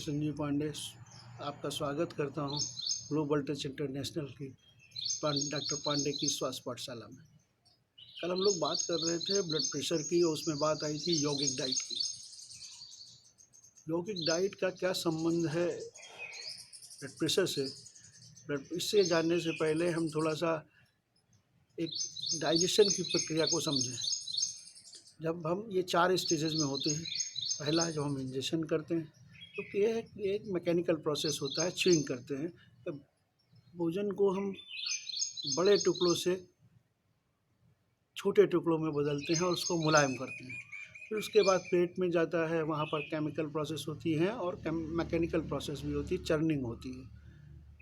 संजीव पांडे आपका स्वागत करता हूं ग्लोबल टच इंटरनेशनल की डॉक्टर पांडे की स्वास्थ्य पाठशाला में। कल हम लोग बात कर रहे थे ब्लड प्रेशर की और उसमें बात आई थी यौगिक डाइट की। यौगिक डाइट का क्या संबंध है ब्लड प्रेशर से? इससे जानने से पहले हम थोड़ा सा एक डाइजेशन की प्रक्रिया को समझें। जब हम ये 4 स्टेजेस में होते हैं, पहला जब हम इंजेक्शन करते हैं तो ये एक मैकेनिकल प्रोसेस होता है, च्यूइंग करते हैं। तब भोजन को हम बड़े टुकड़ों से छोटे टुकड़ों में बदलते हैं और उसको मुलायम करते हैं। फिर उसके बाद पेट में जाता है, वहाँ पर केमिकल प्रोसेस होती है और मैकेनिकल प्रोसेस भी होती है, चर्निंग होती है।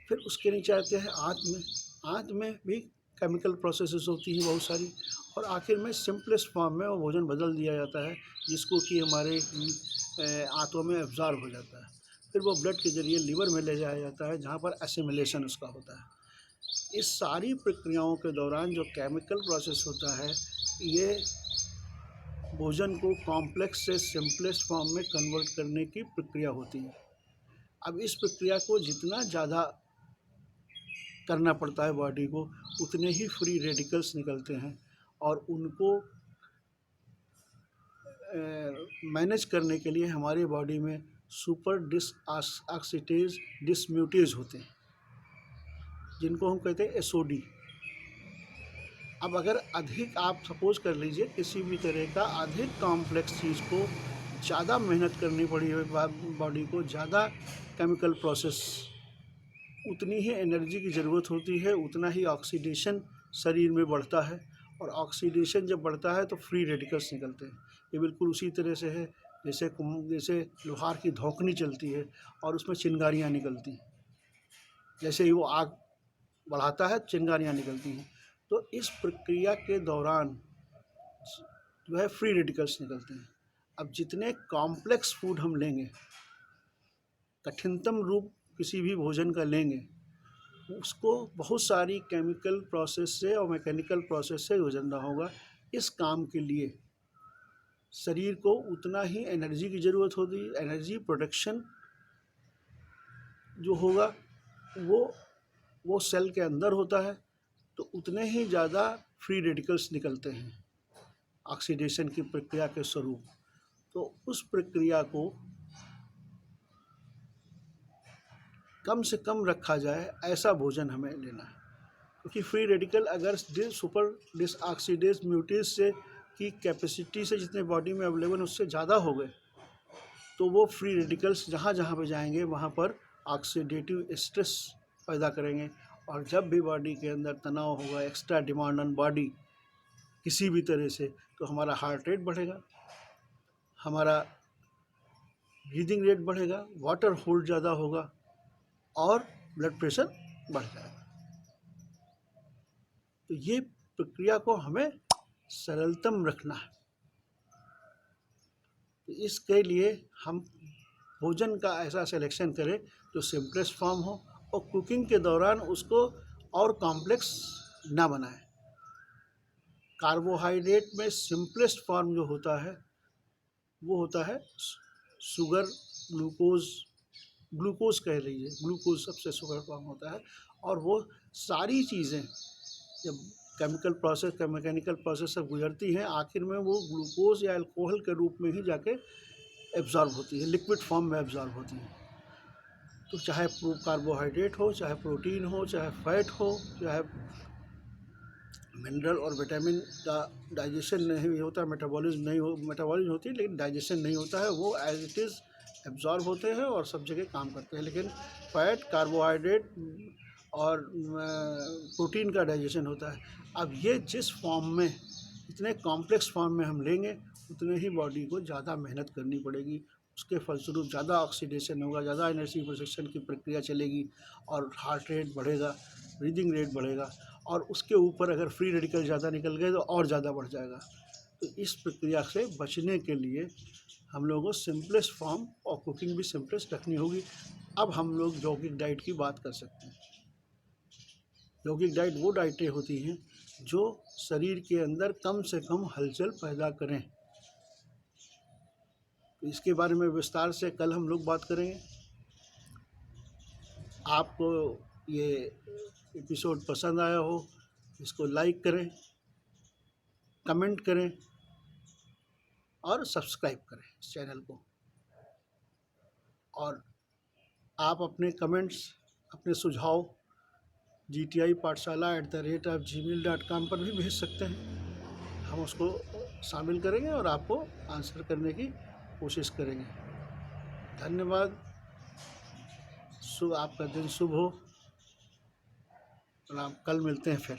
फिर उसके नीचे आते हैं आंत में। आंत में भी केमिकल प्रोसेसेस होती हैं बहुत सारी, और आखिर में सिंपलेस्ट फॉर्म में वो भोजन बदल दिया जाता है जिसको कि हमारे आंतों में एब्जॉर्ब हो जाता है। फिर वो ब्लड के जरिए लीवर में ले जाया जाता है जहाँ पर एसिमिलेशन उसका होता है। इस सारी प्रक्रियाओं के दौरान जो केमिकल प्रोसेस होता है, ये भोजन को कॉम्प्लेक्स से सिंपलेस्ट फॉर्म में कन्वर्ट करने की प्रक्रिया होती है। अब इस प्रक्रिया को जितना ज़्यादा करना पड़ता है बॉडी को, उतने ही फ्री रेडिकल्स निकलते हैं और उनको मैनेज करने के लिए हमारी बॉडी में सुपर ऑक्सीडेज डिसम्यूटेज होते हैं, जिनको हम कहते हैं एसओडी। अब अगर अधिक, आप सपोज कर लीजिए किसी भी तरह का अधिक कॉम्प्लेक्स चीज़ को ज़्यादा मेहनत करनी पड़ी है बॉडी को, ज़्यादा केमिकल प्रोसेस, उतनी ही एनर्जी की ज़रूरत होती है, उतना ही ऑक्सीडेशन शरीर में बढ़ता है, और ऑक्सीडेशन जब बढ़ता है तो फ्री रेडिकल्स निकलते हैं। ये बिल्कुल उसी तरह से है जैसे लोहार की धौकनी चलती है और उसमें चिंगारियाँ निकलती हैं। जैसे ही वो आग बढ़ाता है, चिंगारियाँ निकलती हैं। तो इस प्रक्रिया के दौरान जो है फ्री रेडिकल्स निकलते हैं। अब जितने कॉम्प्लेक्स फूड हम लेंगे, कठिनतम रूप किसी भी भोजन का लेंगे, उसको बहुत सारी केमिकल प्रोसेस से और मैकेनिकल प्रोसेस से गुजरना होगा। इस काम के लिए शरीर को उतना ही एनर्जी की ज़रूरत होती है। एनर्जी प्रोडक्शन जो होगा वो सेल के अंदर होता है, तो उतने ही ज़्यादा फ्री रेडिकल्स निकलते हैं ऑक्सीडेशन की प्रक्रिया के स्वरूप। तो उस प्रक्रिया को कम से कम रखा जाए, ऐसा भोजन हमें लेना है। क्योंकि फ्री रेडिकल अगर सुपर डिसऑक्सीडेज म्यूटेज से की कैपेसिटी से जितने बॉडी में अवेलेबल उससे ज़्यादा हो गए, तो वो फ्री रेडिकल्स जहाँ जहाँ पे जाएंगे वहाँ पर ऑक्सीडेटिव स्ट्रेस पैदा करेंगे। और जब भी बॉडी के अंदर तनाव होगा, एक्स्ट्रा डिमांड ऑन बॉडी किसी भी तरह से, तो हमारा हार्ट रेट बढ़ेगा, हमारा ब्रीदिंग रेट बढ़ेगा, वाटर होल्ड ज़्यादा होगा और ब्लड प्रेशर बढ़ जाएगा। तो ये प्रक्रिया को हमें सरलतम रखना है। तो इसके लिए हम भोजन का ऐसा सिलेक्शन करें जो सिंपलेस्ट फॉर्म हो, और कुकिंग के दौरान उसको और कॉम्प्लेक्स ना बनाएं। कार्बोहाइड्रेट में सिंपलेस्ट फॉर्म जो होता है वो होता है शुगर, ग्लूकोज कह लीजिए, ग्लूकोज सबसे शुगर फॉर्म होता है। और वो सारी चीज़ें जब केमिकल प्रोसेस का मैकेनिकल प्रोसेस से गुजरती हैं, आखिर में वो ग्लूकोज या अल्कोहल के रूप में ही जाके एब्जॉर्ब होती है, लिक्विड फॉर्म में एब्जॉर्ब होती है। तो चाहे कार्बोहाइड्रेट हो, चाहे प्रोटीन हो, चाहे फैट हो, चाहे मिनरल और विटामिन का डाइजेशन नहीं होता, मेटाबॉलिज्म होती है लेकिन डाइजेशन नहीं होता है, वो एज इट इज़ एब्जॉर्ब होते हैं और सब जगह काम करते हैं। लेकिन फैट, कार्बोहाइड्रेट और प्रोटीन का डाइजेशन होता है। अब ये जिस फॉर्म में, इतने कॉम्प्लेक्स फॉर्म में हम लेंगे, उतने ही बॉडी को ज़्यादा मेहनत करनी पड़ेगी। उसके फलस्वरूप ज़्यादा ऑक्सीडेशन होगा, ज़्यादा एनर्जी प्रोडक्शन की प्रक्रिया चलेगी और हार्ट रेट बढ़ेगा, ब्रीदिंग रेट बढ़ेगा, और उसके ऊपर अगर फ्री रेडिकल ज़्यादा निकल गए तो और ज़्यादा बढ़ जाएगा। तो इस प्रक्रिया से बचने के लिए हम लोगों को सिंपलेस्ट फॉर्म और कुकिंग भी सिंपलेस्ट रखनी होगी। अब हम लोग यौगिक डाइट की बात कर सकते हैं। यौगिक डाइट वो डाइटें होती हैं जो शरीर के अंदर कम से कम हलचल पैदा करें। तो इसके बारे में विस्तार से कल हम लोग बात करेंगे। आपको ये एपिसोड पसंद आया हो, इसको लाइक करें, कमेंट करें और सब्सक्राइब करें इस चैनल को। और आप अपने कमेंट्स, अपने सुझाव gtipathshala@gmail.com पर भी भेज सकते हैं। हम उसको शामिल करेंगे और आपको आंसर करने की कोशिश करेंगे। धन्यवाद। आपका दिन शुभ हो। प्रणाम। कल मिलते हैं फिर।